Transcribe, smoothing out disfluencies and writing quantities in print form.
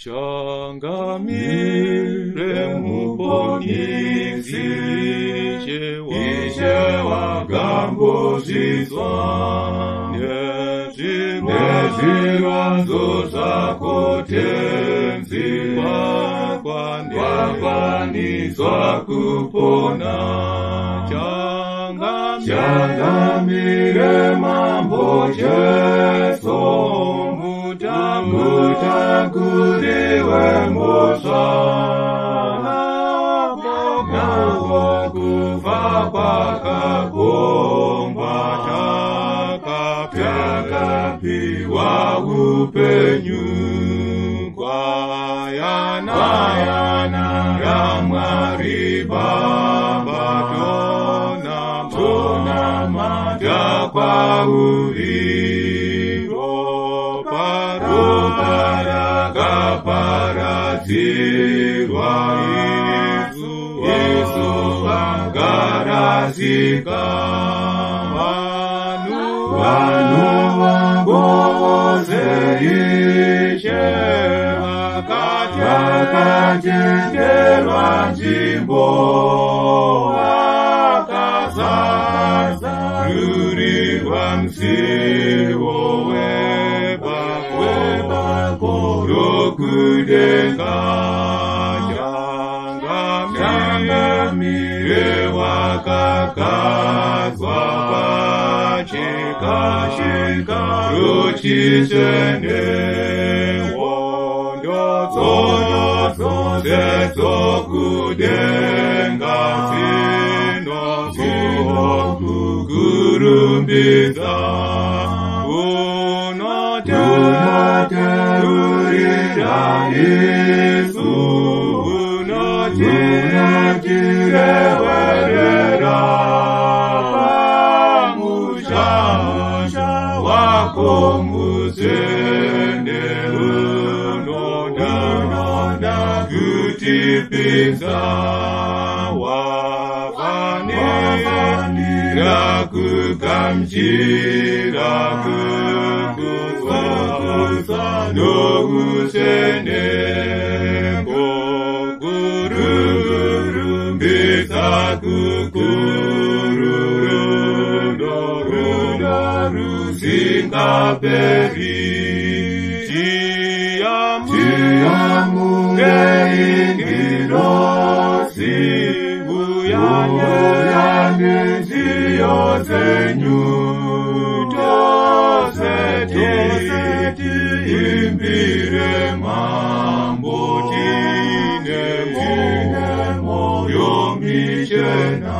changamire muponisi iche wakambozvizwa nezvivanzo zvako tenzi wakwaniswa kupona changamire mambo Jesu mutakuriwe mosva navo kufa kwakagombwa takapiwa upenyu kwayana yaMwari Baba tonamata kwauri ropa rakaparadzirwa Yesu vangarazika vanhu vangose ishe vakatenderwa nzvimbo vakazarurirwa musiwo webako rokudenga changamire wakakadzwa pachikashika ruchitsvene wondo dzokudenga dzinokurumbidza unoteurira Yesu unotirewerera pamusha wako muzende unoda kutipinza wafanira kugamuchira kukuza nousende kokurumbidza kukuru rudo rusingaperi tiyamure ingirosi uyane nziyo zenyu toseti imbire mambo tine moyo michena